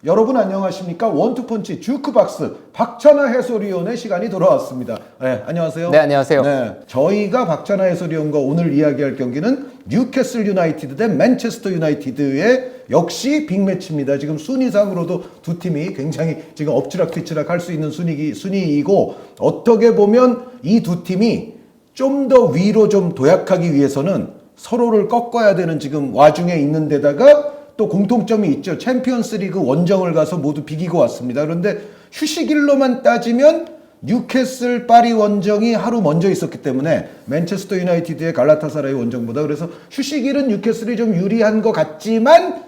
여러분 안녕하십니까? 원투펀치 주크박스 박찬하 해설위원의 시간이 돌아왔습니다. 네, 안녕하세요. 네, 안녕하세요. 네, 저희가 박찬하 해설위원과 오늘 이야기할 경기는 뉴캐슬 유나이티드 대 맨체스터 유나이티드의 역시 빅매치입니다. 지금 순위상으로도 두 팀이 굉장히 지금 엎치락뒤치락 할 수 있는 순위이고, 어떻게 보면 이 두 팀이 좀 더 위로 좀 도약하기 위해서는 서로를 꺾어야 되는 지금 와중에 있는 데다가 또 공통점이 있죠. 챔피언스 리그 원정을 가서 모두 비기고 왔습니다. 그런데 휴식일로만 따지면 뉴캐슬 파리 원정이 하루 먼저 있었기 때문에 맨체스터 유나이티드의 갈라타사라이 원정보다, 그래서 휴식일은 뉴캐슬이 좀 유리한 것 같지만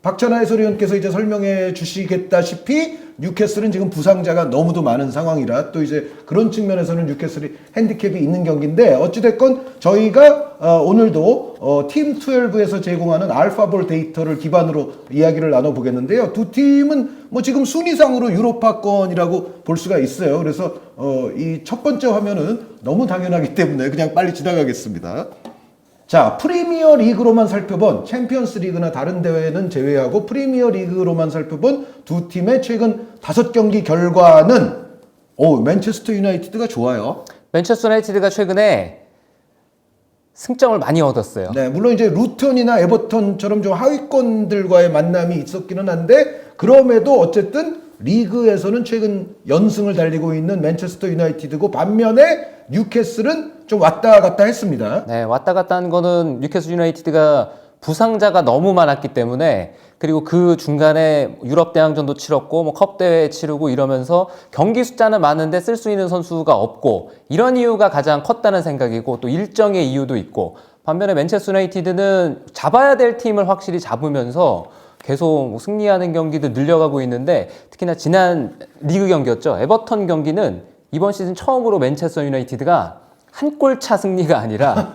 박찬하 해설위원께서 이제 설명해 주시겠다시피 뉴캐슬은 지금 부상자가 너무도 많은 상황이라 또 이제 그런 측면에서는 뉴캐슬이 핸디캡이 있는 경기인데, 어찌됐건 저희가 오늘도 팀12에서 제공하는 알파볼 데이터를 기반으로 이야기를 나눠보겠는데요. 두 팀은 뭐 지금 순위상으로 유로파권이라고 볼 수가 있어요. 그래서 이 첫 번째 화면은 너무 당연하기 때문에 그냥 빨리 지나가겠습니다. 자, 프리미어 리그로만 살펴본 챔피언스 리그나 다른 대회는 제외하고 프리미어 리그로만 살펴본 두 팀의 최근 5경기 결과는 맨체스터 유나이티드가 좋아요. 맨체스터 유나이티드가 최근에 승점을 많이 얻었어요. 네, 물론 이제 루턴이나 에버턴처럼 좀 하위권들과의 만남이 있었기는 한데, 그럼에도 어쨌든 리그에서는 최근 연승을 달리고 있는 맨체스터 유나이티드고, 반면에 뉴캐슬은 좀 왔다 갔다 했습니다. 네, 왔다 갔다 한 거는 뉴캐슬 유나이티드가 부상자가 너무 많았기 때문에, 그리고 그 중간에 유럽 대항전도 치렀고 뭐 컵 대회 치르고 이러면서 경기 숫자는 많은데 쓸 수 있는 선수가 없고, 이런 이유가 가장 컸다는 생각이고, 또 일정의 이유도 있고, 반면에 맨체스터 유나이티드는 잡아야 될 팀을 확실히 잡으면서 계속 승리하는 경기도 늘려가고 있는데, 특히나 지난 리그 경기였죠. 에버턴 경기는 이번 시즌 처음으로 맨체스터 유나이티드가 한 골 차 승리가 아니라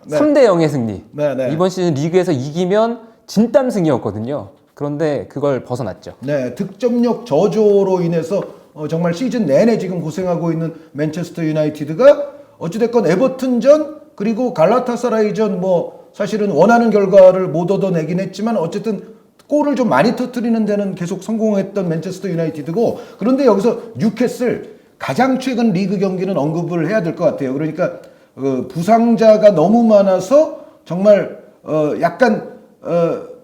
네. 3대 0의 승리. 네. 이번 시즌 리그에서 이기면 진땀승이었거든요. 그런데 그걸 벗어났죠. 네, 득점력 저조로 인해서 정말 시즌 내내 지금 고생하고 있는 맨체스터 유나이티드가 어찌됐건 에버튼전 그리고 갈라타사라이전 뭐 사실은 원하는 결과를 못 얻어내긴 했지만 어쨌든 골을 좀 많이 터뜨리는 데는 계속 성공했던 맨체스터 유나이티드고, 그런데 여기서 뉴캐슬 가장 최근 리그 경기는 언급을 해야 될 것 같아요. 그러니까 부상자가 너무 많아서 정말 약간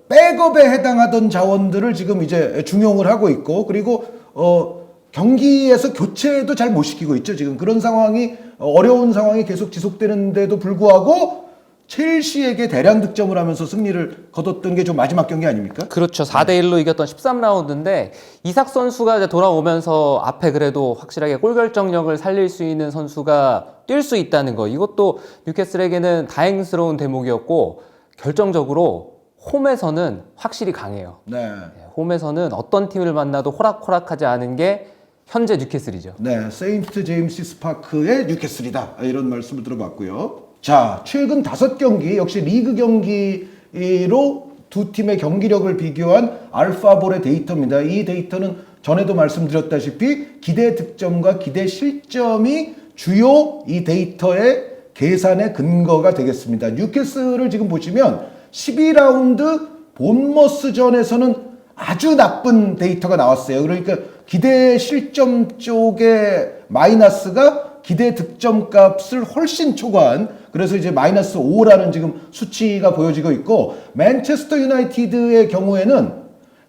백업에 해당하던 자원들을 지금 이제 중용을 하고 있고, 그리고 경기에서 교체도 잘 못 시키고 있죠. 지금 그런 상황이 어려운 상황이 계속 지속되는데도 불구하고 첼시에게 대량 득점을 하면서 승리를 거뒀던 게 좀 마지막 경기 아닙니까? 그렇죠. 4대1로 이겼던 13라운드인데 이삭 선수가 이제 돌아오면서 앞에 그래도 확실하게 골 결정력을 살릴 수 있는 선수가 뛸 수 있다는 거, 이것도 뉴캐슬에게는 다행스러운 대목이었고, 결정적으로 홈에서는 확실히 강해요. 네. 홈에서는 어떤 팀을 만나도 호락호락하지 않은 게 현재 뉴캐슬이죠. 네, 세인트 제임스 파크의 뉴캐슬이다, 이런 말씀을 들어봤고요. 자, 최근 5경기 역시 리그 경기로 두 팀의 경기력을 비교한 알파볼의 데이터입니다. 이 데이터는 전에도 말씀드렸다시피 기대 득점과 기대 실점이 주요 이 데이터의 계산의 근거가 되겠습니다. 뉴캐슬을 지금 보시면 12라운드 본머스전에서는 아주 나쁜 데이터가 나왔어요. 그러니까 기대 실점 쪽의 마이너스가 기대 득점 값을 훨씬 초과한, 그래서 이제 마이너스 5라는 지금 수치가 보여지고 있고, 맨체스터 유나이티드의 경우에는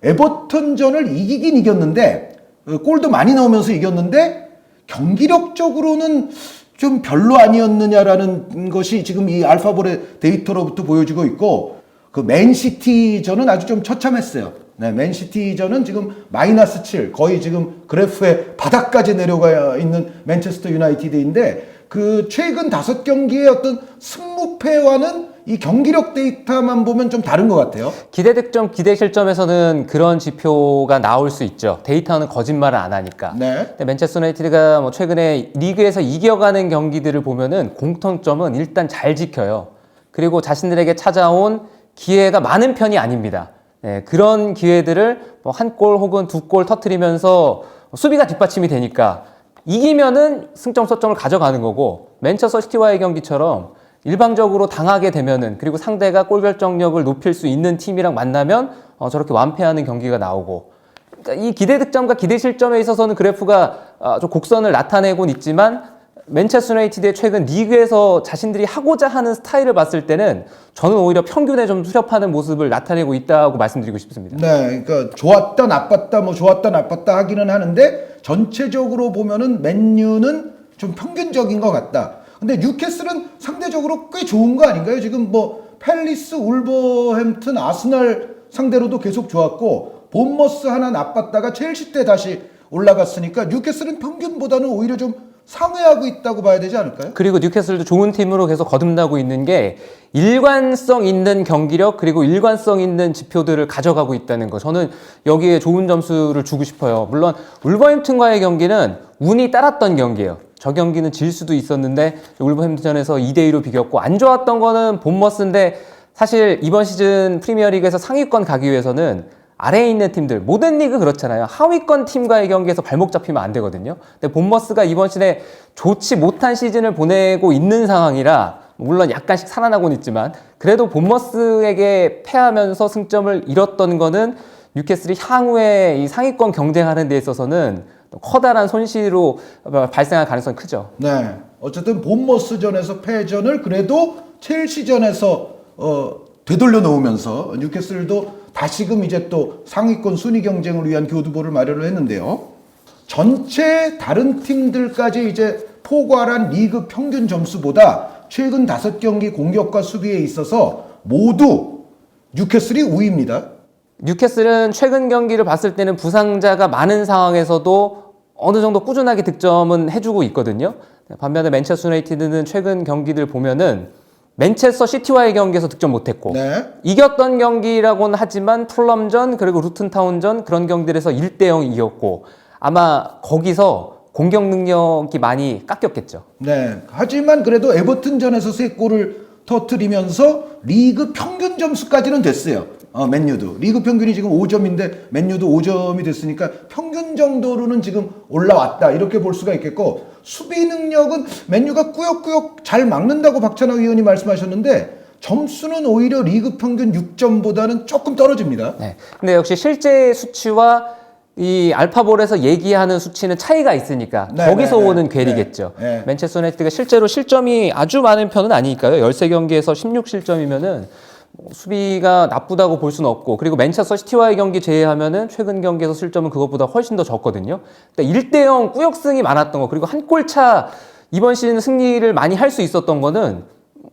에버턴전을 이기긴 이겼는데 골도 많이 넣으면서 이겼는데 경기력적으로는 좀 별로 아니었느냐라는 것이 지금 이 알파볼의 데이터로부터 보여지고 있고, 그 맨시티전은 아주 좀 처참했어요. 네, 맨시티전은 지금 마이너스 7, 거의 지금 그래프의 바닥까지 내려가 있는 맨체스터 유나이티드인데, 그 최근 5경기의 어떤 승무패와는 이 경기력 데이터만 보면 좀 다른 것 같아요. 기대 득점, 기대 실점에서는 그런 지표가 나올 수 있죠. 데이터는 거짓말을 안 하니까. 네. 근데 맨체스터 유나이티드가 뭐 최근에 리그에서 이겨가는 경기들을 보면은 공통점은 일단 잘 지켜요. 그리고 자신들에게 찾아온 기회가 많은 편이 아닙니다. 네, 그런 기회들을 뭐 한 골 혹은 2골 터뜨리면서 수비가 뒷받침이 되니까 이기면은 승점, 서점을 가져가는 거고, 맨체스터 시티와의 경기처럼 일방적으로 당하게 되면은, 그리고 상대가 골 결정력을 높일 수 있는 팀이랑 만나면 저렇게 완패하는 경기가 나오고, 그러니까 이 기대 득점과 기대 실점에 있어서는 그래프가 좀 곡선을 나타내곤 있지만, 맨체스터 유나이티드의 최근 리그에서 자신들이 하고자 하는 스타일을 봤을 때는 저는 오히려 평균에 좀 수렵하는 모습을 나타내고 있다고 말씀드리고 싶습니다. 네, 그러니까 좋았다 나빴다 뭐 좋았다 나빴다 하기는 하는데 전체적으로 보면은 맨유는 좀 평균적인 것 같다. 근데 뉴캐슬은 상대적으로 꽤 좋은 거 아닌가요? 지금 뭐 팰리스, 울버햄튼, 아스날 상대로도 계속 좋았고 본머스 하나 나빴다가 첼시 때 다시 올라갔으니까 뉴캐슬은 평균보다는 오히려 좀 상회하고 있다고 봐야 되지 않을까요? 그리고 뉴캐슬도 좋은 팀으로 계속 거듭나고 있는 게 일관성 있는 경기력, 그리고 일관성 있는 지표들을 가져가고 있다는 거. 저는 여기에 좋은 점수를 주고 싶어요. 물론 울버햄튼과의 경기는 운이 따랐던 경기예요. 저 경기는 질 수도 있었는데 울버햄튼전에서 2대2로 비겼고, 안 좋았던 거는 본머스인데, 사실 이번 시즌 프리미어리그에서 상위권 가기 위해서는 아래에 있는 팀들, 모든 리그 그렇잖아요. 하위권 팀과의 경기에서 발목 잡히면 안 되거든요. 근데 본머스가 이번 시즌에 좋지 못한 시즌을 보내고 있는 상황이라, 물론 약간씩 살아나고는 있지만, 그래도 본머스에게 패하면서 승점을 잃었던 거는 뉴캐슬이 향후에 이 상위권 경쟁하는 데 있어서는 커다란 손실로 발생할 가능성이 크죠. 네. 어쨌든 본머스전에서 패전을 그래도 첼시전에서 되돌려 놓으면서 뉴캐슬도 다시금 이제 또 상위권 순위 경쟁을 위한 교두보를 마련을 했는데요. 전체 다른 팀들까지 이제 포괄한 리그 평균 점수보다 최근 5경기 공격과 수비에 있어서 모두 뉴캐슬이 우위입니다. 뉴캐슬은 최근 경기를 봤을 때는 부상자가 많은 상황에서도 어느 정도 꾸준하게 득점은 해주고 있거든요. 반면에 맨체스터 유나이티드는 최근 경기들 보면은 맨체스터 시티와의 경기에서 득점 못했고, 네. 이겼던 경기라고는 하지만 풀럼전 그리고 루튼타운전 그런 경기들에서 1대0 이겼고, 아마 거기서 공격 능력이 많이 깎였겠죠. 네. 하지만 그래도 에버튼전에서 3골을 터뜨리면서 리그 평균 점수까지는 됐어요. 맨유도. 리그 평균이 지금 5점인데 맨유도 5점이 됐으니까 평균 정도로는 지금 올라왔다. 이렇게 볼 수가 있겠고, 수비 능력은 맨유가 꾸역꾸역 잘 막는다고 박찬하 위원이 말씀하셨는데 점수는 오히려 리그 평균 6점보다는 조금 떨어집니다. 네. 근데 역시 실제 수치와 이 알파볼에서 얘기하는 수치는 차이가 있으니까 네, 거기서 네, 오는 네, 괴리겠죠. 네. 맨체스터 유나이티드가 실제로 실점이 아주 많은 편은 아니니까요. 13경기에서 16실점이면은 수비가 나쁘다고 볼 수는 없고, 그리고 맨체스터 시티와의 경기 제외하면은 최근 경기에서 실점은 그것보다 훨씬 더 적거든요. 그러니까 1대0 꾸역승이 많았던 거, 그리고 한 골차 이번 시즌 승리를 많이 할 수 있었던 거는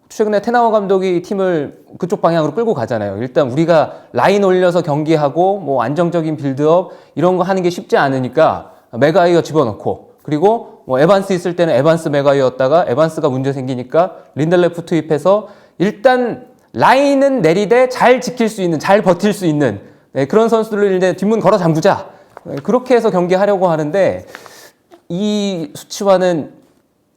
최근에 테나워 감독이 팀을 그쪽 방향으로 끌고 가잖아요. 일단 우리가 라인 올려서 경기하고 뭐 안정적인 빌드업 이런 거 하는 게 쉽지 않으니까 맥과이어 집어넣고, 그리고 뭐 에반스 있을 때는 에반스 맥과이어였다가 에반스가 문제 생기니까 린델레프 투입해서 일단 라인은 내리되 잘 지킬 수 있는, 잘 버틸 수 있는 그런 선수들을 이제 뒷문 걸어 잠그자. 그렇게 해서 경기하려고 하는데 이 수치와는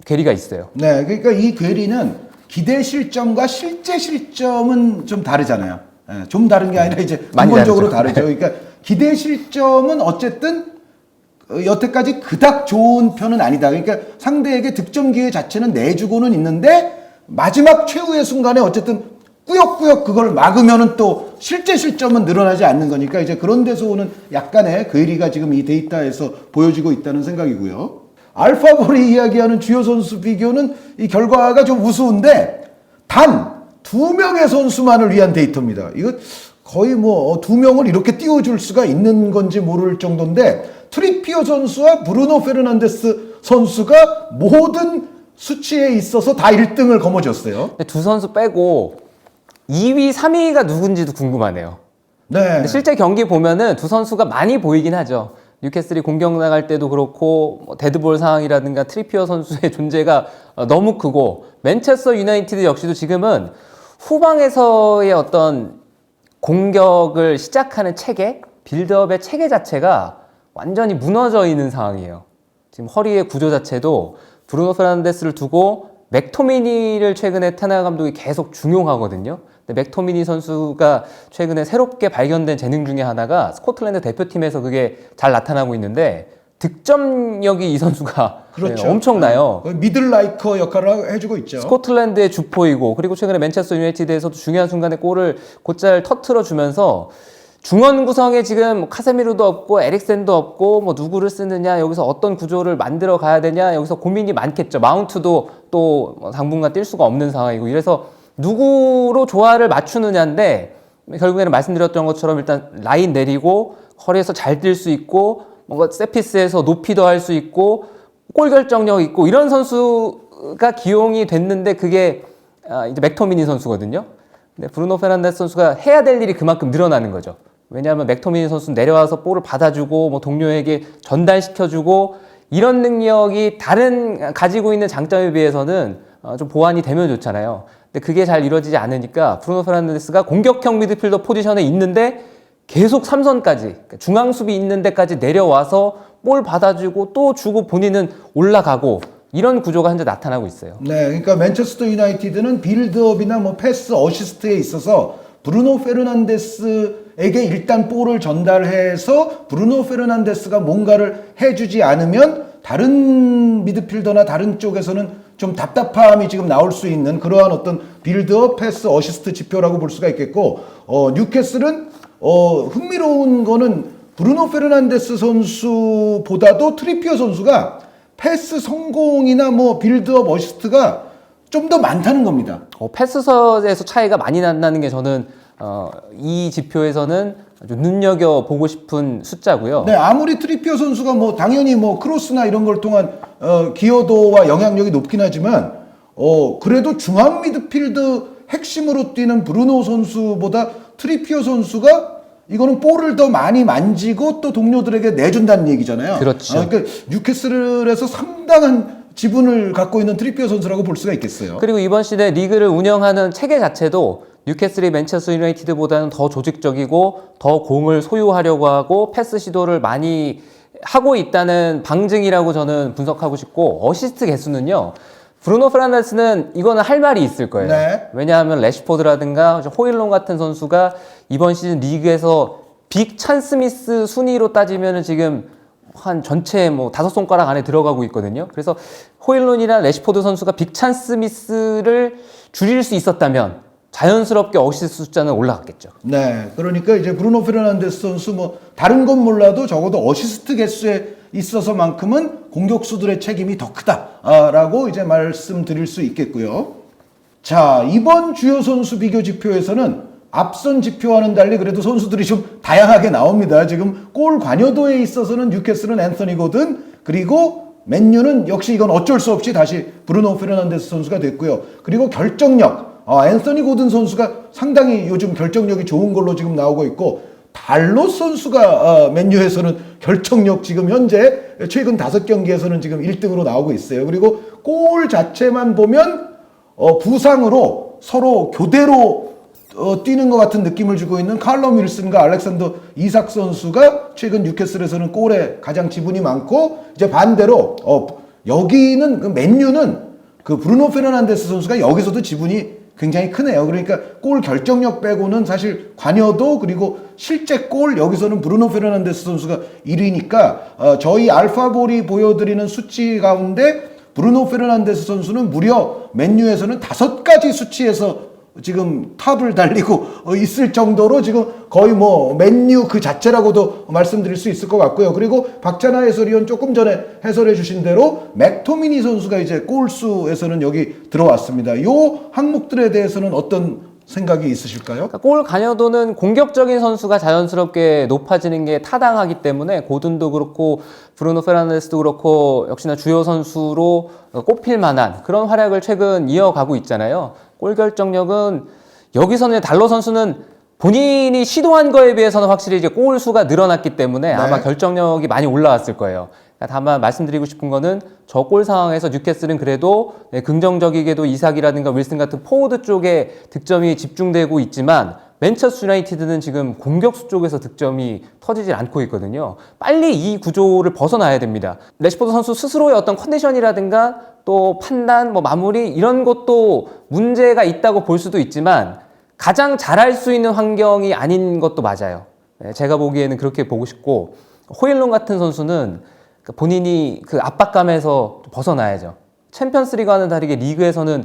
괴리가 있어요. 네. 그러니까 이 괴리는 기대 실점과 실제 실점은 좀 다르잖아요. 예, 좀 다른 게 아니라 이제 많이 근본적으로 다르죠. 다르죠. 그러니까 기대 실점은 어쨌든 여태까지 그닥 좋은 편은 아니다. 그러니까 상대에게 득점 기회 자체는 내주고는 있는데 마지막 최후의 순간에 어쨌든 꾸역꾸역 그걸 막으면은 또 실제 실점은 늘어나지 않는 거니까 이제 그런 데서 오는 약간의 괴리가 지금 이 데이터에서 보여지고 있다는 생각이고요. 알파볼이 이야기하는 주요 선수 비교는 이 결과가 좀 우스운데 단 2명의 선수만을 위한 데이터입니다. 이거 거의 뭐 2명을 이렇게 띄워줄 수가 있는 건지 모를 정도인데, 트리피어 선수와 브루노 페르난데스 선수가 모든 수치에 있어서 다 1등을 거머쥐었어요. 두 선수 빼고 2위, 3위가 누군지도 궁금하네요. 네. 근데 실제 경기 보면은 두 선수가 많이 보이긴 하죠. 뉴캐슬이 공격 나갈 때도 그렇고 뭐 데드볼 상황이라든가 트리피어 선수의 존재가 너무 크고, 맨체스터 유나이티드 역시도 지금은 후방에서의 어떤 공격을 시작하는 체계, 빌드업의 체계 자체가 완전히 무너져 있는 상황이에요. 지금 허리의 구조 자체도 브루노 페르난데스를 두고 맥토미니를 최근에 테나 감독이 계속 중용하거든요. 근데 맥토미니 선수가 최근에 새롭게 발견된 재능 중에 하나가 스코틀랜드 대표팀에서 그게 잘 나타나고 있는데, 득점력이 이 선수가 그렇죠. 네, 엄청나요. 미들라이커 역할을 해주고 있죠. 스코틀랜드의 주포이고 그리고 최근에 맨체스터 유나이티드에서도 중요한 순간에 골을 곧잘 터트려 주면서 중원 구성에 지금 카세미로도 없고 에릭센도 없고 뭐 누구를 쓰느냐 여기서 어떤 구조를 만들어 가야 되냐 여기서 고민이 많겠죠. 마운트도 또 당분간 뛸 수가 없는 상황이고 이래서 누구로 조화를 맞추느냐인데 결국에는 말씀드렸던 것처럼 일단 라인 내리고 허리에서 잘 뛸 수 있고 뭔가 세피스에서 높이도 할 수 있고 골 결정력 있고 이런 선수가 기용이 됐는데 그게 이제 맥토미니 선수거든요. 근데 브루노 페르난데스 선수가 해야 될 일이 그만큼 늘어나는 거죠. 왜냐하면 맥토미니 선수는 내려와서 볼을 받아주고 뭐 동료에게 전달시켜주고 이런 능력이 다른 가지고 있는 장점에 비해서는 좀 보완이 되면 좋잖아요. 근데 그게 잘 이루어지지 않으니까 브루노 페르난데스가 공격형 미드필더 포지션에 있는데 계속 3선까지 그러니까 중앙 수비 있는 데까지 내려와서 볼 받아주고 또 주고 본인은 올라가고 이런 구조가 현재 나타나고 있어요. 네, 그러니까 맨체스터 유나이티드는 빌드업이나 뭐 패스, 어시스트에 있어서 브루노 페르난데스에게 일단 볼을 전달해서 브루노 페르난데스가 뭔가를 해주지 않으면 다른 미드필더나 다른 쪽에서는 좀 답답함이 지금 나올 수 있는 그러한 어떤 빌드업, 패스, 어시스트 지표라고 볼 수가 있겠고, 뉴캐슬은 흥미로운 거는 브루노 페르난데스 선수보다도 트리피어 선수가 패스 성공이나 뭐 빌드업 어시스트가 좀 더 많다는 겁니다. 패스에서 차이가 많이 난다는 게 저는 이 지표에서는 아주 눈여겨 보고 싶은 숫자고요. 네, 아무리 트리피어 선수가 뭐 당연히 뭐 크로스나 이런 걸 통한 기여도와 영향력이 높긴 하지만 그래도 중앙 미드필드 핵심으로 뛰는 브루노 선수보다 트리피어 선수가 이거는 볼을 더 많이 만지고 또 동료들에게 내준다는 얘기잖아요. 그렇죠. 그러니까 뉴캐슬에서 상당한 지분을 갖고 있는 트리피어 선수라고 볼 수가 있겠어요. 그리고 이번 시대 리그를 운영하는 체계 자체도 뉴캐슬이 맨체스터 유나이티드보다는 더 조직적이고 더 공을 소유하려고 하고 패스 시도를 많이 하고 있다는 방증이라고 저는 분석하고 싶고 어시스트 개수는요. 브루노 페르난데스는 이거는 할 말이 있을 거예요. 네. 왜냐하면 래시포드라든가 호일론 같은 선수가 이번 시즌 리그에서 빅 찬스미스 순위로 따지면 지금 한 전체 뭐 5손가락 안에 들어가고 있거든요. 그래서 호일론이나 래시포드 선수가 빅 찬스미스를 줄일 수 있었다면 자연스럽게 어시스트 숫자는 올라갔겠죠. 네, 그러니까 이제 브루노 페르난데스 선수 뭐 다른 건 몰라도 적어도 어시스트 개수에 있어서만큼은 공격수들의 책임이 더 크다라고 이제 말씀드릴 수 있겠고요. 자, 이번 주요 선수 비교 지표에서는 앞선 지표와는 달리 그래도 선수들이 좀 다양하게 나옵니다. 지금 골 관여도에 있어서는 뉴캐슬은 앤서니 고든, 그리고 맨유는 역시 이건 어쩔 수 없이 다시 브루노 페르난데스 선수가 됐고요. 그리고 결정력, 앤서니 고든 선수가 상당히 요즘 결정력이 좋은 걸로 지금 나오고 있고, 달롯 선수가 맨유에서는 결정력 지금 현재 최근 5경기에서는 지금 1등으로 나오고 있어요. 그리고 골 자체만 보면 부상으로 서로 교대로 뛰는 것 같은 느낌을 주고 있는 칼럼 윌슨과 알렉산더 이삭 선수가 최근 뉴캐슬에서는 골에 가장 지분이 많고, 이제 반대로 여기는 그 맨유는 그 브루노 페르난데스 선수가 여기서도 지분이 굉장히 크네요. 그러니까 골 결정력 빼고는 사실 관여도 그리고 실제 골 여기서는 브루노 페르난데스 선수가 1위니까 저희 알파볼이 보여드리는 수치 가운데 브루노 페르난데스 선수는 무려 맨유에서는 5가지 수치에서 지금 탑을 달리고 있을 정도로 지금 거의 뭐 맨유 그 자체라고도 말씀드릴 수 있을 것 같고요. 그리고 박찬하 해설위원 조금 전에 해설해 주신 대로 맥토미니 선수가 이제 골수에서는 여기 들어왔습니다. 요 항목들에 대해서는 어떤 생각이 있으실까요? 그러니까 골 관여도는 공격적인 선수가 자연스럽게 높아지는 게 타당하기 때문에 고든도 그렇고 브루노 페르난데스도 그렇고 역시나 주요 선수로 꼽힐 만한 그런 활약을 최근 이어가고 있잖아요. 골 결정력은 여기서는 달러 선수는 본인이 시도한 거에 비해서는 확실히 이제 골 수가 늘어났기 때문에 아마 결정력이 많이 올라왔을 거예요. 다만 말씀드리고 싶은 거는 저 골 상황에서 뉴캐슬은 그래도 긍정적이게도 이삭이라든가 윌슨 같은 포워드 쪽에 득점이 집중되고 있지만 맨체스터 유나이티드는 지금 공격수 쪽에서 득점이 터지질 않고 있거든요. 빨리 이 구조를 벗어나야 됩니다. 래시포드 선수 스스로의 어떤 컨디션이라든가 또 판단, 뭐 마무리 이런 것도 문제가 있다고 볼 수도 있지만 가장 잘할 수 있는 환경이 아닌 것도 맞아요. 제가 보기에는 그렇게 보고 싶고 호일론 같은 선수는 본인이 그 압박감에서 벗어나야죠. 챔피언스리그와는 다르게 리그에서는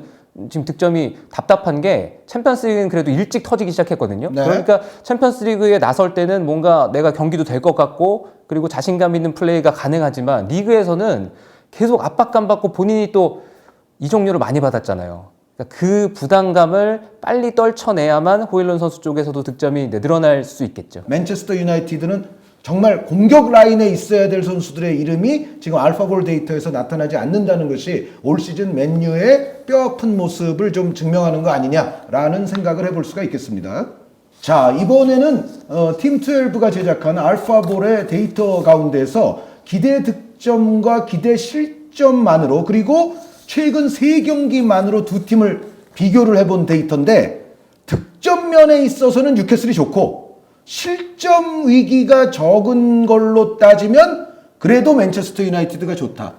지금 득점이 답답한 게 챔피언스리그는 그래도 일찍 터지기 시작했거든요. 네. 그러니까 챔피언스리그에 나설 때는 뭔가 내가 경기도 될 것 같고 그리고 자신감 있는 플레이가 가능하지만 리그에서는 계속 압박감 받고 본인이 또 이적료를 많이 받았잖아요. 그러니까 그 부담감을 빨리 떨쳐내야만 호일런 선수 쪽에서도 득점이 늘어날 수 있겠죠. 맨체스터 유나이티드는 정말 공격 라인에 있어야 될 선수들의 이름이 지금 알파볼 데이터에서 나타나지 않는다는 것이 올 시즌 맨유의 뼈아픈 모습을 좀 증명하는 거 아니냐라는 생각을 해볼 수가 있겠습니다. 자, 이번에는 팀 12가 제작한 알파볼의 데이터 가운데서 기대 득점과 기대 실점만으로 그리고 최근 3경기만으로 두 팀을 비교를 해본 데이터인데 득점면에 있어서는 뉴캐슬이 좋고 실점 위기가 적은 걸로 따지면 그래도 맨체스터 유나이티드가 좋다.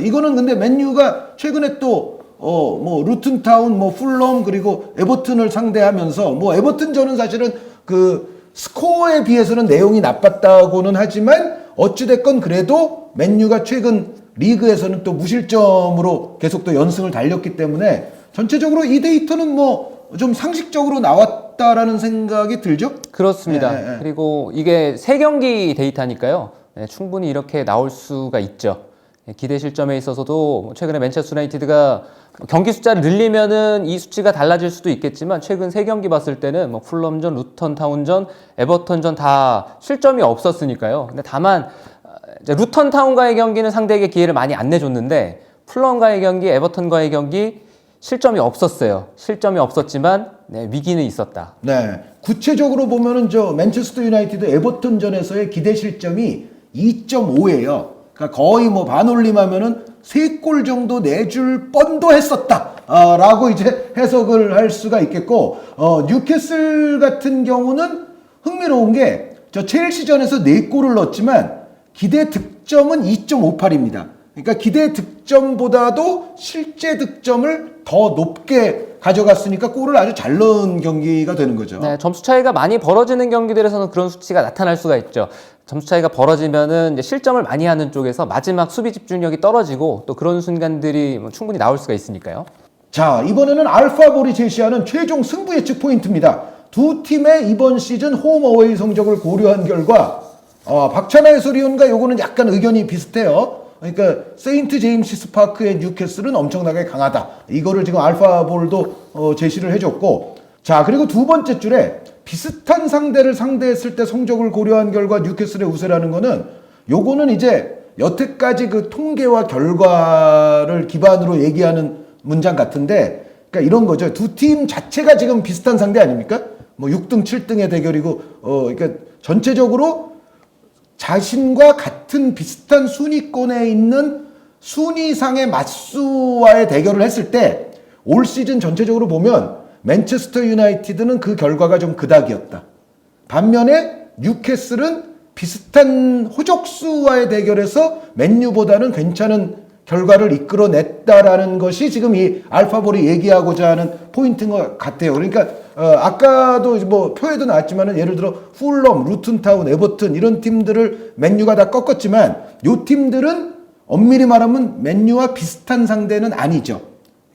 이거는 근데 맨유가 최근에 또 뭐 루튼타운, 뭐 풀럼 그리고 에버튼을 상대하면서 뭐 에버튼전은 사실은 그 스코어에 비해서는 내용이 나빴다고는 하지만 어찌됐건 그래도 맨유가 최근 리그에서는 또 무실점으로 계속 또 연승을 달렸기 때문에 전체적으로 이 데이터는 뭐 좀 상식적으로 나왔다라는 생각이 들죠? 그렇습니다. 그리고 이게 3경기 데이터니까요. 네, 충분히 이렇게 나올 수가 있죠. 기대 실점에 있어서도 최근에 맨체스터 유나이티드가 경기 숫자를 늘리면은 이 수치가 달라질 수도 있겠지만 최근 3경기 봤을 때는 뭐 풀럼전, 루턴타운전, 에버턴전 다 실점이 없었으니까요. 근데 다만 이제 루턴타운과의 경기는 상대에게 기회를 많이 안 내줬는데 풀럼과의 경기, 에버턴과의 경기 실점이 없었어요. 실점이 없었지만 네, 위기는 있었다. 네, 구체적으로 보면은 저 맨체스터 유나이티드 에버튼전에서의 기대 실점이 2.5예요. 그러니까 거의 뭐 반올림하면은 3골 정도 내줄 뻔도 했었다. 라고 이제 해석을 할 수가 있겠고, 뉴캐슬 같은 경우는 흥미로운 게 저 첼시전에서 4골을 넣었지만 기대 득점은 2.58입니다. 그러니까 기대 득점보다도 실제 득점을 더 높게 가져갔으니까 골을 아주 잘 넣은 경기가 되는 거죠. 네, 점수 차이가 많이 벌어지는 경기들에서는 그런 수치가 나타날 수가 있죠. 점수 차이가 벌어지면은 이제 실점을 많이 하는 쪽에서 마지막 수비 집중력이 떨어지고 또 그런 순간들이 뭐 충분히 나올 수가 있으니까요. 자, 이번에는 알파볼이 제시하는 최종 승부 예측 포인트입니다. 두 팀의 이번 시즌 홈 어웨이 성적을 고려한 결과 박찬하 해설위원과 요거는 약간 의견이 비슷해요. 그러니까 세인트 제임시스 파크의 뉴캐슬은 엄청나게 강하다. 이거를 지금 알파볼도 제시를 해줬고, 자, 그리고 두 번째 줄에 비슷한 상대를 상대했을 때 성적을 고려한 결과 뉴캐슬의 우세라는 거는 요거는 이제 여태까지 그 통계와 결과를 기반으로 얘기하는 문장 같은데, 그러니까 이런 거죠. 두 팀 자체가 지금 비슷한 상대 아닙니까? 뭐 6등, 7등의 대결이고, 그러니까 전체적으로 자신과 같은 비슷한 순위권에 있는 순위상의 맞수와의 대결을 했을 때 올 시즌 전체적으로 보면 맨체스터 유나이티드는 그 결과가 좀 그닥이었다. 반면에 뉴캐슬은 비슷한 호적수와의 대결에서 맨유보다는 괜찮은 결과를 이끌어냈다라는 것이 지금 이 알파볼이 얘기하고자 하는 포인트인 것 같아요. 그러니까 아까도 뭐 표에도 나왔지만은 예를 들어 풀럼, 루튼타운, 에버튼 이런 팀들을 맨유가 다 꺾었지만 요 팀들은 엄밀히 말하면 맨유와 비슷한 상대는 아니죠.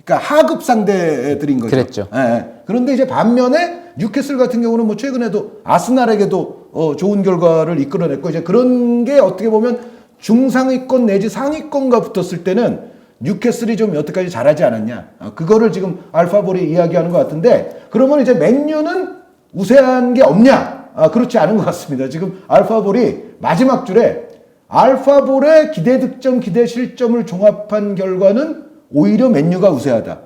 그러니까 하급 상대들인 거죠. 그랬죠. 예. 그런데 이제 반면에 뉴캐슬 같은 경우는 뭐 최근에도 아스날에게도 좋은 결과를 이끌어냈고 이제 그런 게 어떻게 보면 중상위권 내지 상위권과 붙었을 때는 뉴캐슬이 좀 여태까지 잘하지 않았냐. 그거를 지금 알파볼이 이야기하는 것 같은데 그러면 이제 맨유는 우세한 게 없냐. 그렇지 않은 것 같습니다. 지금 알파볼이 마지막 줄에 알파볼의 기대 득점, 기대 실점을 종합한 결과는 오히려 맨유가 우세하다.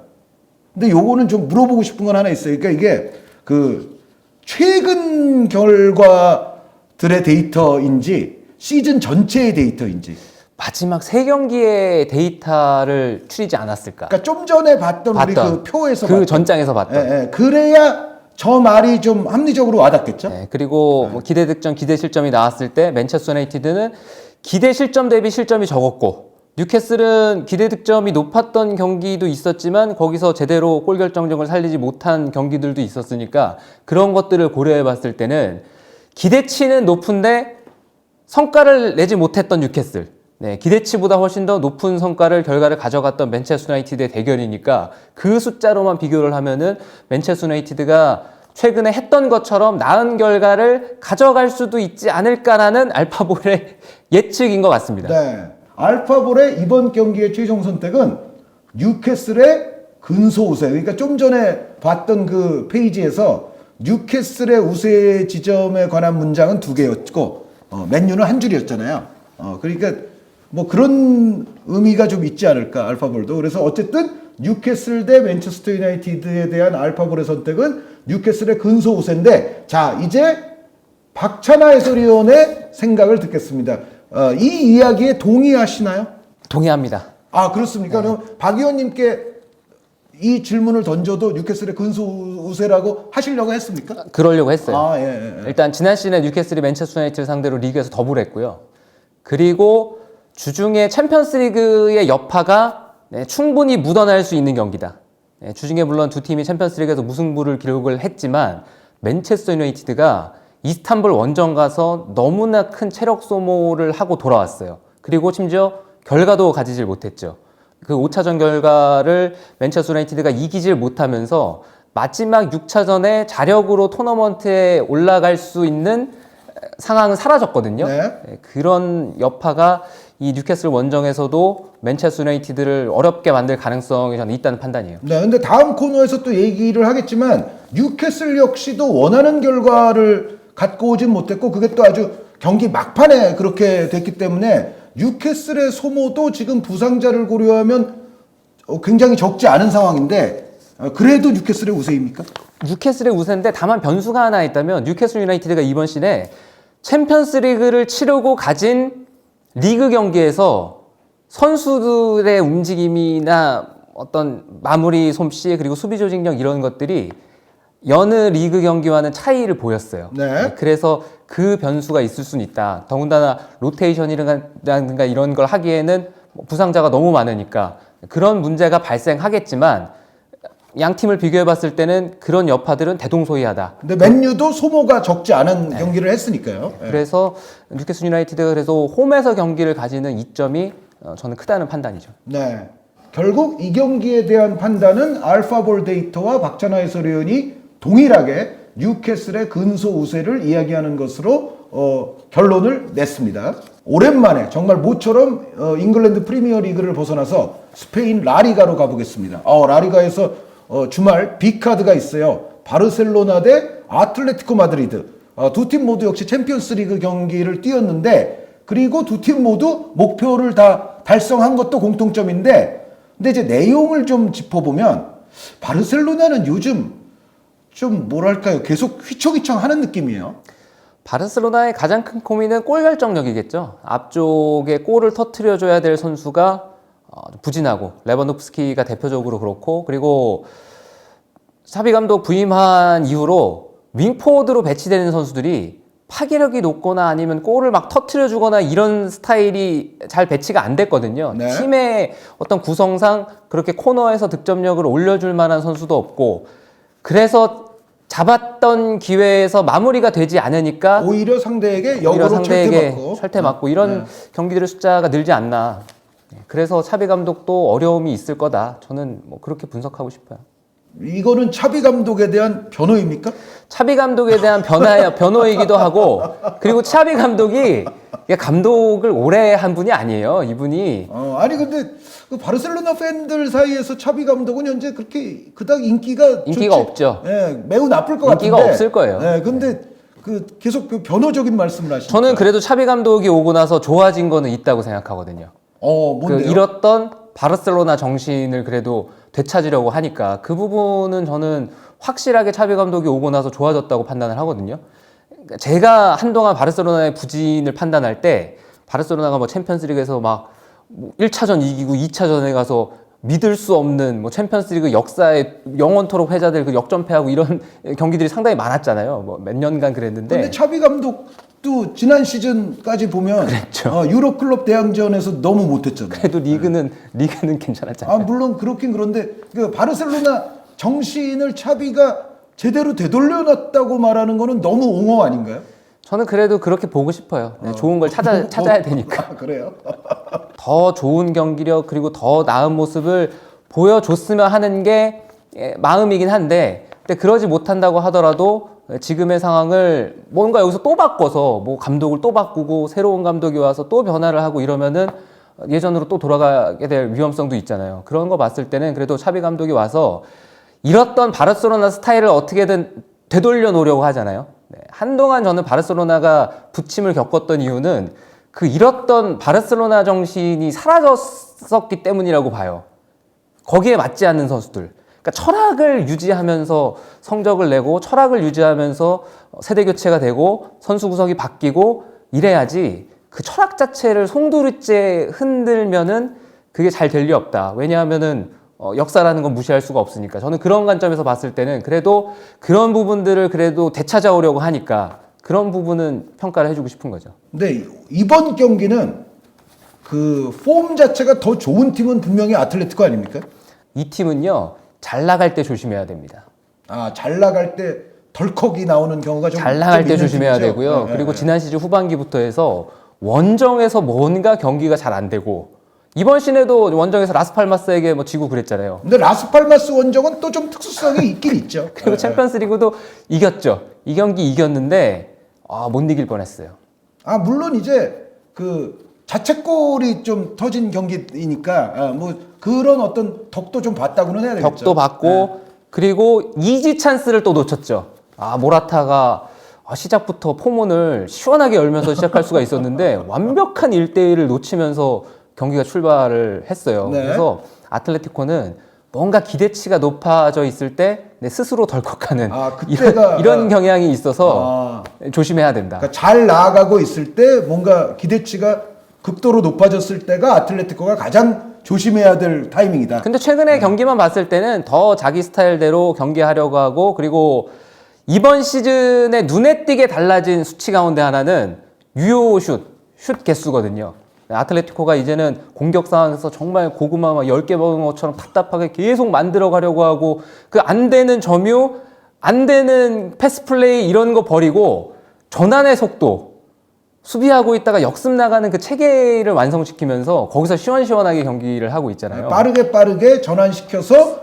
근데 요거는 좀 물어보고 싶은 건 하나 있어요. 그러니까 이게 그 최근 결과들의 데이터인지 시즌 전체의 데이터인지. 마지막 3경기의 데이터를 추리지 않았을까? 그러니까 좀 전에 봤던 우리 그 표에서 그 봤던. 전장에서 봤던. 예. 그래야 저 말이 좀 합리적으로 와닿겠죠? 네, 그리고 뭐 기대 득점, 기대 실점이 나왔을 때 맨체스터 유나이티드는 기대 실점 대비 실점이 적었고 뉴캐슬은 기대 득점이 높았던 경기도 있었지만 거기서 제대로 골 결정력을 살리지 못한 경기들도 있었으니까 그런 것들을 고려해 봤을 때는 기대치는 높은데 성과를 내지 못했던 뉴캐슬 네, 기대치보다 훨씬 더 높은 결과를 가져갔던 맨체스터 유나이티드의 대결이니까 그 숫자로만 비교를 하면은 맨체스터 유나이티드가 최근에 했던 것처럼 나은 결과를 가져갈 수도 있지 않을까라는 알파볼의 예측인 것 같습니다. 네. 알파볼의 이번 경기의 최종 선택은 뉴캐슬의 근소 우세. 그러니까 좀 전에 봤던 그 페이지에서 뉴캐슬의 우세 지점에 관한 문장은 2개였고 맨유는 한 줄이었잖아요. 그러니까 뭐 그런 의미가 좀 있지 않을까 알파볼도. 그래서 어쨌든 뉴캐슬 대 맨체스터 유나이티드에 대한 알파볼의 선택은 뉴캐슬의 근소 우세인데, 자 이제 박찬하 해설위원의 생각을 듣겠습니다. 이 이야기에 동의하시나요? 동의합니다. 아 그렇습니까? 그럼 박 의원님께 이 질문을 던져도 뉴캐슬의 근소 우세라고 하시려고 했습니까? 그러려고 했어요. 아, 예. 일단 지난 시즌에 뉴캐슬이 맨체스터 유나이티드를 상대로 리그에서 더블 했고요. 그리고 주중에 챔피언스리그의 여파가 충분히 묻어날 수 있는 경기다. 주중에 물론 두 팀이 챔피언스리그에서 무승부를 기록을 했지만 맨체스터 유나이티드가 이스탄불 원정 가서 너무나 큰 체력 소모를 하고 돌아왔어요. 그리고 심지어 결과도 가지질 못했죠. 그 5차전 결과를 맨체스터 유나이티드가 이기질 못하면서 마지막 6차전에 자력으로 토너먼트에 올라갈 수 있는 상황은 사라졌거든요. 네. 그런 여파가 이 뉴캐슬 원정에서도 맨체스터 유나이티드를 어렵게 만들 가능성이 저는 있다는 판단이에요. 네, 근데 다음 코너에서 또 얘기를 하겠지만 뉴캐슬 역시도 원하는 결과를 갖고 오진 못했고 그게 또 아주 경기 막판에 그렇게 됐기 때문에 뉴캐슬의 소모도 지금 부상자를 고려하면 굉장히 적지 않은 상황인데 그래도 뉴캐슬의 우세입니까? 뉴캐슬의 우세인데 다만 변수가 하나 있다면 뉴캐슬 유나이티드가 이번 시즌에 챔피언스 리그를 치르고 가진 리그 경기에서 선수들의 움직임이나 어떤 마무리 솜씨 그리고 수비 조직력 이런 것들이 여느 리그 경기와는 차이를 보였어요. 네. 그래서 그 변수가 있을 수는 있다. 더군다나 로테이션이라든가 이런 걸 하기에는 부상자가 너무 많으니까 그런 문제가 발생하겠지만 양 팀을 비교해 봤을 때는 그런 여파들은 대동소이하다. 근데 맨유도 소모가 적지 않은 경기를 했으니까요. 네. 그래서 뉴캐슬 유나이티드가 그래서 홈에서 경기를 가지는 이점이 저는 크다는 판단이죠. 네. 결국 이 경기에 대한 판단은 알파볼 데이터와 박찬하 해설위원이 동일하게 뉴캐슬의 근소 우세를 이야기하는 것으로 결론을 냈습니다. 오랜만에 정말 모처럼 잉글랜드 프리미어 리그를 벗어나서 스페인 라리가로 가보겠습니다. 라리가에서 주말 빅카드가 있어요. 바르셀로나 대 아틀레티코 마드리드. 두 팀 모두 역시 챔피언스 리그 경기를 뛰었는데 그리고 두 팀 모두 목표를 다 달성한 것도 공통점인데 근데 이제 내용을 좀 짚어보면 바르셀로나는 요즘 좀 뭐랄까요 계속 휘청휘청 하는 느낌이에요. 바르셀로나의 가장 큰 고민은 골 결정력이겠죠. 앞쪽에 골을 터트려줘야 될 선수가 부진하고 레반도프스키가 대표적으로 그렇고 그리고 사비 감독 부임한 이후로 윙포워드로 배치되는 선수들이 파괴력이 높거나 아니면 골을 막 터트려주거나 이런 스타일이 잘 배치가 안 됐거든요. 네. 팀의 어떤 구성상 그렇게 코너에서 득점력을 올려줄 만한 선수도 없고 그래서 잡았던 기회에서 마무리가 되지 않으니까 오히려 상대에게 역으로 철퇴 맞고 이런 경기들의 숫자가 늘지 않나. 그래서 차비 감독도 어려움이 있을 거다. 저는 뭐 그렇게 분석하고 싶어요. 이거는 차비 감독에 대한 변호입니까? 차비 감독에 대한 변호이기도 하고 그리고 차비 감독이 감독을 오래 한 분이 아니에요. 이분이 아니 근데 그 바르셀로나 팬들 사이에서 차비 감독은 현재 그렇게 그닥 인기가 없죠. 예, 매우 나쁠 것 같은데. 인기가 없을 거예요. 예, 근데 그 계속 그 변호적인 말씀을 하시니까. 저는 그래도 차비 감독이 오고 나서 좋아진 거는 있다고 생각하거든요. 뭔데요? 그 잃었던 바르셀로나 정신을 그래도 되찾으려고 하니까 그 부분은 저는 확실하게 차비 감독이 오고 나서 좋아졌다고 판단을 하거든요. 제가 한동안 바르셀로나의 부진을 판단할 때 바르셀로나가 뭐 챔피언스리그에서 막 1차전 이기고 2차전에 가서 믿을 수 없는 뭐 챔피언스리그 역사의 영원토록 회자될 그 역전패하고 이런 경기들이 상당히 많았잖아요. 뭐 몇 년간 그랬는데. 근데 차비 감독도 지난 시즌까지 보면 유럽 클럽 대항전에서 너무 못했잖아요. 그래도 리그는 괜찮았잖아요. 물론 그렇긴 그런데 그 바르셀로나 정신을 차비가 제대로 되돌려놨다고 말하는 거는 너무 옹호 아닌가요? 저는 그래도 그렇게 보고 싶어요. 좋은 걸 찾아야 되니까. 그래요? 더 좋은 경기력 그리고 더 나은 모습을 보여줬으면 하는 게 마음이긴 한데, 근데 그러지 못한다고 하더라도 지금의 상황을 뭔가 여기서 또 바꿔서 뭐 감독을 또 바꾸고 새로운 감독이 와서 또 변화를 하고 이러면은 예전으로 또 돌아가게 될 위험성도 있잖아요. 그런 거 봤을 때는 그래도 차비 감독이 와서 잃었던 바르셀로나 스타일을 어떻게든 되돌려 놓으려고 하잖아요. 네, 한동안 저는 바르셀로나가 부침을 겪었던 이유는 그 잃었던 바르셀로나 정신이 사라졌었기 때문이라고 봐요. 거기에 맞지 않는 선수들. 그러니까 철학을 유지하면서 성적을 내고 철학을 유지하면서 세대 교체가 되고 선수 구성이 바뀌고 이래야지, 그 철학 자체를 송두리째 흔들면은 그게 잘 될 리 없다. 왜냐하면은 역사라는 건 무시할 수가 없으니까. 저는 그런 관점에서 봤을 때는 그래도 그런 부분들을 그래도 되찾아오려고 하니까 그런 부분은 평가를 해주고 싶은 거죠. 근데 이번 경기는 그 폼 자체가 더 좋은 팀은 분명히 아틀레티코 아닙니까? 이 팀은요, 잘 나갈 때 조심해야 됩니다. 아, 잘 나갈 때 덜컥이 나오는 경우가 좀 잘 나갈 좀 때 있는 조심해야 팀이죠? 되고요. 네, 그리고 네. 지난 시즌 후반기부터 해서 원정에서 뭔가 경기가 잘 안 되고, 이번 시즌에도 원정에서 라스팔마스에게 뭐 지고 그랬잖아요. 근데 라스팔마스 원정은 또 좀 특수성이 있긴 있죠. 그리고 네, 챔피언스리그도 이겼죠. 이 경기 이겼는데 못 이길 뻔했어요. 아, 물론 이제 그 자책골이 좀 터진 경기이니까 뭐 그런 어떤 덕도 좀 봤다고는 해야 되겠죠. 덕도 받고 네. 그리고 이지 찬스를 또 놓쳤죠. 모라타가 시작부터 포문을 시원하게 열면서 시작할 수가 있었는데 완벽한 1대1을 놓치면서 경기가 출발을 했어요. 네. 그래서 아틀레티코는 뭔가 기대치가 높아져 있을 때 스스로 덜컥하는 그때가 이런 경향이 있어서 조심해야 된다. 그러니까 잘 나아가고 있을 때 뭔가 기대치가 극도로 높아졌을 때가 아틀레티코가 가장 조심해야 될 타이밍이다. 근데 최근에 경기만 봤을 때는 더 자기 스타일대로 경기하려고 하고, 그리고 이번 시즌에 눈에 띄게 달라진 수치 가운데 하나는 유효 슛 개수거든요. 아틀레티코가 이제는 공격 상황에서 정말 고구마 막 10개 먹은 것처럼 답답하게 계속 만들어 가려고 하고, 그 안 되는 점유, 안 되는 패스 플레이 이런 거 버리고 전환의 속도, 수비하고 있다가 역습 나가는 그 체계를 완성시키면서 거기서 시원시원하게 경기를 하고 있잖아요. 빠르게 전환시켜서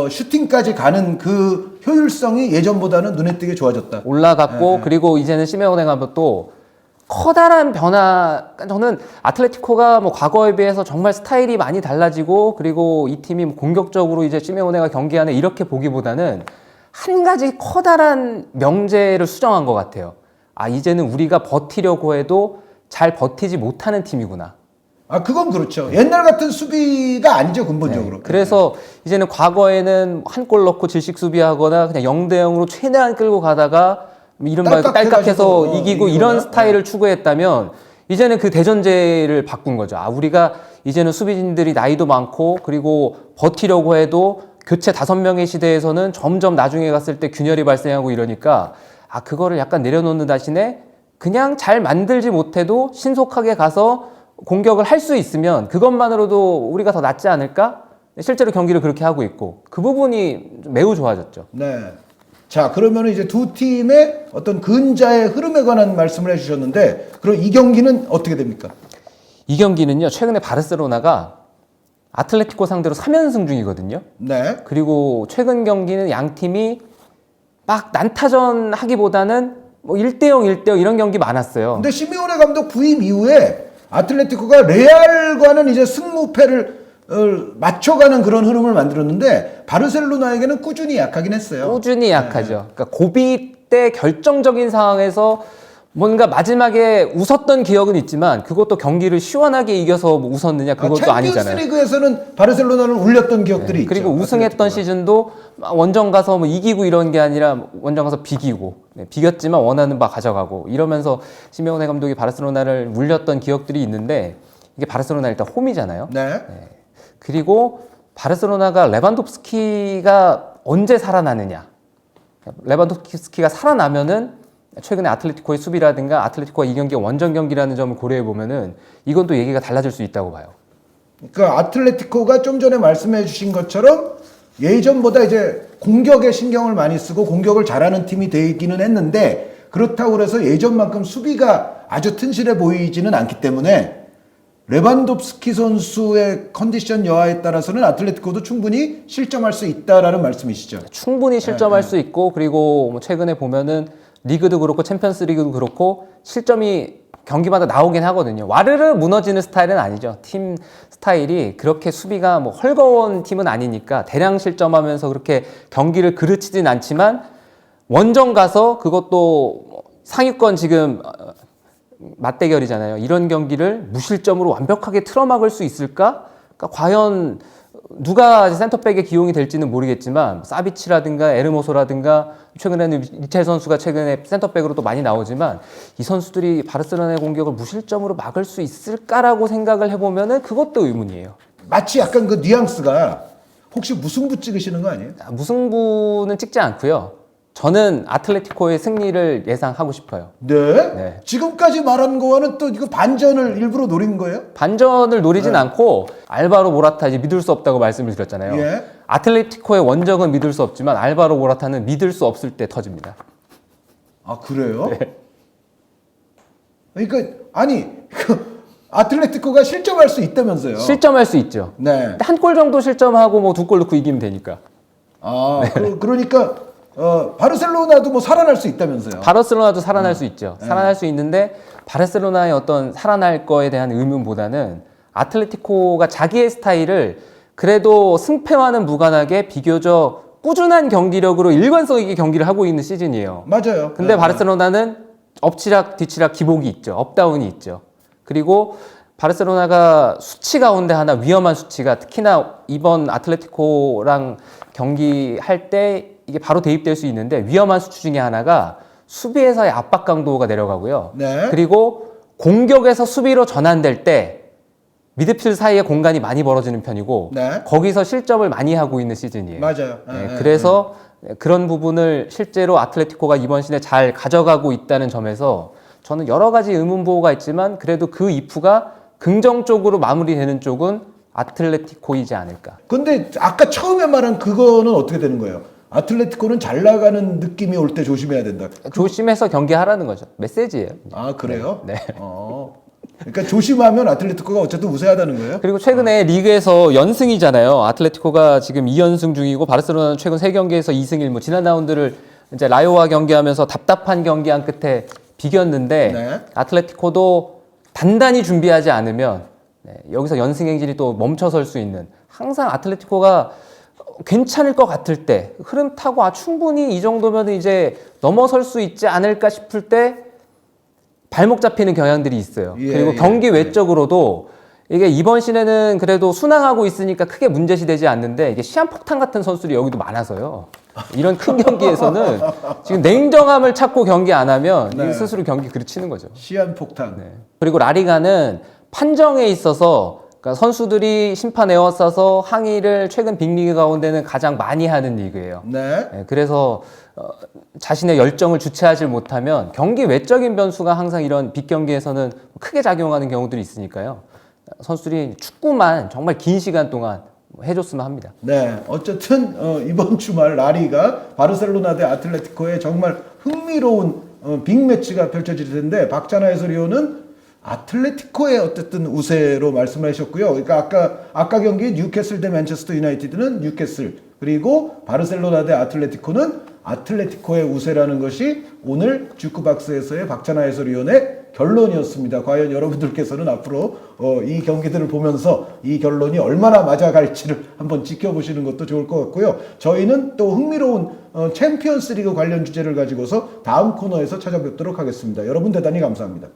슈팅까지 가는 그 효율성이 예전보다는 눈에 띄게 좋아졌다. 올라갔고, 그리고 이제는 시메오네 감독도 커다란 변화. 저는 아틀레티코가 뭐 과거에 비해서 정말 스타일이 많이 달라지고, 그리고 이 팀이 공격적으로 이제 시메오네가 경기하네 이렇게 보기보다는 한 가지 커다란 명제를 수정한 것 같아요. 이제는 우리가 버티려고 해도 잘 버티지 못하는 팀이구나. 그건 그렇죠. 옛날 같은 수비가 아니죠, 근본적으로. 그래서 이제는 과거에는 한 골 넣고 질식 수비하거나 그냥 0대0으로 최대한 끌고 가다가 이른바 딸깍해서 이기고 이런 스타일을 추구했다면, 이제는 그 대전제를 바꾼 거죠. 우리가 이제는 수비진들이 나이도 많고 그리고 버티려고 해도 교체 5명의 시대에서는 점점 나중에 갔을 때 균열이 발생하고 이러니까 그거를 약간 내려놓는 대신에 그냥 잘 만들지 못해도 신속하게 가서 공격을 할 수 있으면 그것만으로도 우리가 더 낫지 않을까? 실제로 경기를 그렇게 하고 있고, 그 부분이 매우 좋아졌죠. 네. 자, 그러면 이제 두 팀의 어떤 근자의 흐름에 관한 말씀을 해주셨는데, 그럼 이 경기는 어떻게 됩니까? 이 경기는요, 최근에 바르셀로나가 아틀레티코 상대로 3연승 중이거든요. 네. 그리고 최근 경기는 양 팀이 막 난타전 하기보다는 뭐 1대0, 1대0 이런 경기 많았어요. 근데 시메오네 감독 부임 이후에 아틀레티코가 레알과는 이제 승무패를 맞춰가는 그런 흐름을 만들었는데, 바르셀로나에게는 꾸준히 약하긴 했어요. 꾸준히 약하죠. 그러니까 고비 때 결정적인 상황에서 뭔가 마지막에 웃었던 기억은 있지만 그것도 경기를 시원하게 이겨서 뭐 웃었느냐, 그것도 아니잖아요. 챔피언스리그에서는 바르셀로나를 울렸던 기억들이 있죠. 그리고 우승했던 시즌도 원정 가서 뭐 이기고 이런 게 아니라 원정 가서 비기고, 비겼지만 원하는 바 가져가고 이러면서 시메오네 감독이 바르셀로나를 물렸던 기억들이 있는데, 이게 바르셀로나 일단 홈이잖아요. 네. 그리고 바르셀로나가 레반도프스키가 언제 살아나느냐. 레반도프스키가 살아나면은 최근에 아틀레티코의 수비라든가 아틀레티코가 이 경기가 원정 경기라는 점을 고려해 보면은 이건 또 얘기가 달라질 수 있다고 봐요. 그러니까 아틀레티코가 좀 전에 말씀해 주신 것처럼 예전보다 이제 공격에 신경을 많이 쓰고 공격을 잘하는 팀이 되기는 했는데, 그렇다고 해서 예전만큼 수비가 아주 튼실해 보이지는 않기 때문에 레반도프스키 선수의 컨디션 여하에 따라서는 아틀레티코도 충분히 실점할 수 있다라는 말씀이시죠? 충분히 실점할 수 있고, 그리고 뭐 최근에 보면은 리그도 그렇고 챔피언스 리그도 그렇고 실점이 경기마다 나오긴 하거든요. 와르르 무너지는 스타일은 아니죠. 팀 스타일이 그렇게 수비가 뭐 헐거운 팀은 아니니까 대량 실점하면서 그렇게 경기를 그르치진 않지만, 원정 가서 그것도 상위권 지금 맞대결이잖아요. 이런 경기를 무실점으로 완벽하게 틀어막을 수 있을까? 그러니까 과연 누가 센터백에 기용이 될지는 모르겠지만, 사비치라든가 에르모소라든가, 최근에는 리첼 선수가 최근에 센터백으로 또 많이 나오지만, 이 선수들이 바르셀로나의 공격을 무실점으로 막을 수 있을까라고 생각을 해보면은 그것도 의문이에요. 마치 약간 그 뉘앙스가 혹시 무승부 찍으시는 거 아니에요? 무승부는 찍지 않고요. 저는 아틀레티코의 승리를 예상하고 싶어요. 네? 네. 지금까지 말한 거와는 또 이거 반전을 일부러 노린 거예요? 반전을 노리진 않고, 알바로 모라타 이제 믿을 수 없다고 말씀을 드렸잖아요. 예. 아틀레티코의 원정은 믿을 수 없지만 알바로 모라타는 믿을 수 없을 때 터집니다. 아, 그래요? 네. 그러니까 아니 아틀레티코가 실점할 수 있다면서요? 실점할 수 있죠. 네. 한 골 정도 실점하고 뭐 2골 넣고 이기면 되니까. 아, 그러니까 바르셀로나도 뭐 살아날 수 있다면서요? 바르셀로나도 살아날 수 있죠. 살아날 수 있는데, 바르셀로나의 어떤 살아날 거에 대한 의문보다는 아틀레티코가 자기의 스타일을 그래도 승패와는 무관하게 비교적 꾸준한 경기력으로 일관성 있게 경기를 하고 있는 시즌이에요. 맞아요. 근데 네. 바르셀로나는 엎치락 뒤치락 기복이 있죠. 업다운이 있죠. 그리고 바르셀로나가 수치 가운데 하나 위험한 수치가, 특히나 이번 아틀레티코랑 경기할 때 이게 바로 대입될 수 있는데, 위험한 수치 중에 하나가 수비에서의 압박 강도가 내려가고요. 네. 그리고 공격에서 수비로 전환될 때 미드필드 사이에 공간이 많이 벌어지는 편이고, 네. 거기서 실점을 많이 하고 있는 시즌이에요. 맞아요. 네, 그래서 그런 부분을 실제로 아틀레티코가 이번 시즌에 잘 가져가고 있다는 점에서 저는 여러 가지 의문부호가 있지만, 그래도 그 이프가 긍정적으로 마무리되는 쪽은 아틀레티코이지 않을까. 근데 아까 처음에 말한 그거는 어떻게 되는 거예요? 아틀레티코는 잘 나가는 느낌이 올 때 조심해야 된다. 조심해서 경기하라는 거죠. 메시지예요. 아, 그래요? 네. 그러니까 조심하면 아틀레티코가 어쨌든 우세하다는 거예요? 그리고 최근에 리그에서 연승이잖아요. 아틀레티코가 지금 2연승 중이고, 바르셀로나는 최근 3경기에서 2승 1무. 지난 라운드를 이제 라요와 경기하면서 답답한 경기한 끝에 비겼는데, 네. 아틀레티코도 단단히 준비하지 않으면 여기서 연승 행진이 또 멈춰설 수 있는, 항상 아틀레티코가 괜찮을 것 같을 때, 흐름 타고 충분히 이 정도면 이제 넘어설 수 있지 않을까 싶을 때 발목 잡히는 경향들이 있어요. 예, 그리고 예, 경기 외적으로도 이게 이번 시내는 그래도 순항하고 있으니까 크게 문제시되지 않는데, 이게 시한폭탄 같은 선수들이 여기도 많아서요. 이런 큰 경기에서는 지금 냉정함을 찾고 경기 안 하면 네. 스스로 경기 그르치는 거죠. 시한폭탄. 그리고 라리가는 판정에 있어서, 그러니까 선수들이 심판 에워싸서 항의를 최근 빅리그 가운데는 가장 많이 하는 리그예요. 네. 그래서 자신의 열정을 주체하지 못하면 경기 외적인 변수가 항상 이런 빅경기에서는 크게 작용하는 경우들이 있으니까요. 선수들이 축구만 정말 긴 시간 동안 해줬으면 합니다. 네. 어쨌든 이번 주말 라리가 바르셀로나 대 아틀레티코의 정말 흥미로운 빅매치가 펼쳐질 텐데, 박찬하 해설위원은 아틀레티코의 어쨌든 우세로 말씀하셨고요. 그러니까 아까 경기 뉴캐슬 대 맨체스터 유나이티드는 뉴캐슬, 그리고 바르셀로나 대 아틀레티코는 아틀레티코의 우세라는 것이 오늘 주크박스에서의 박찬하 해설위원의 결론이었습니다. 과연 여러분들께서는 앞으로 이 경기들을 보면서 이 결론이 얼마나 맞아갈지를 한번 지켜보시는 것도 좋을 것 같고요. 저희는 또 흥미로운 챔피언스 리그 관련 주제를 가지고서 다음 코너에서 찾아뵙도록 하겠습니다. 여러분 대단히 감사합니다.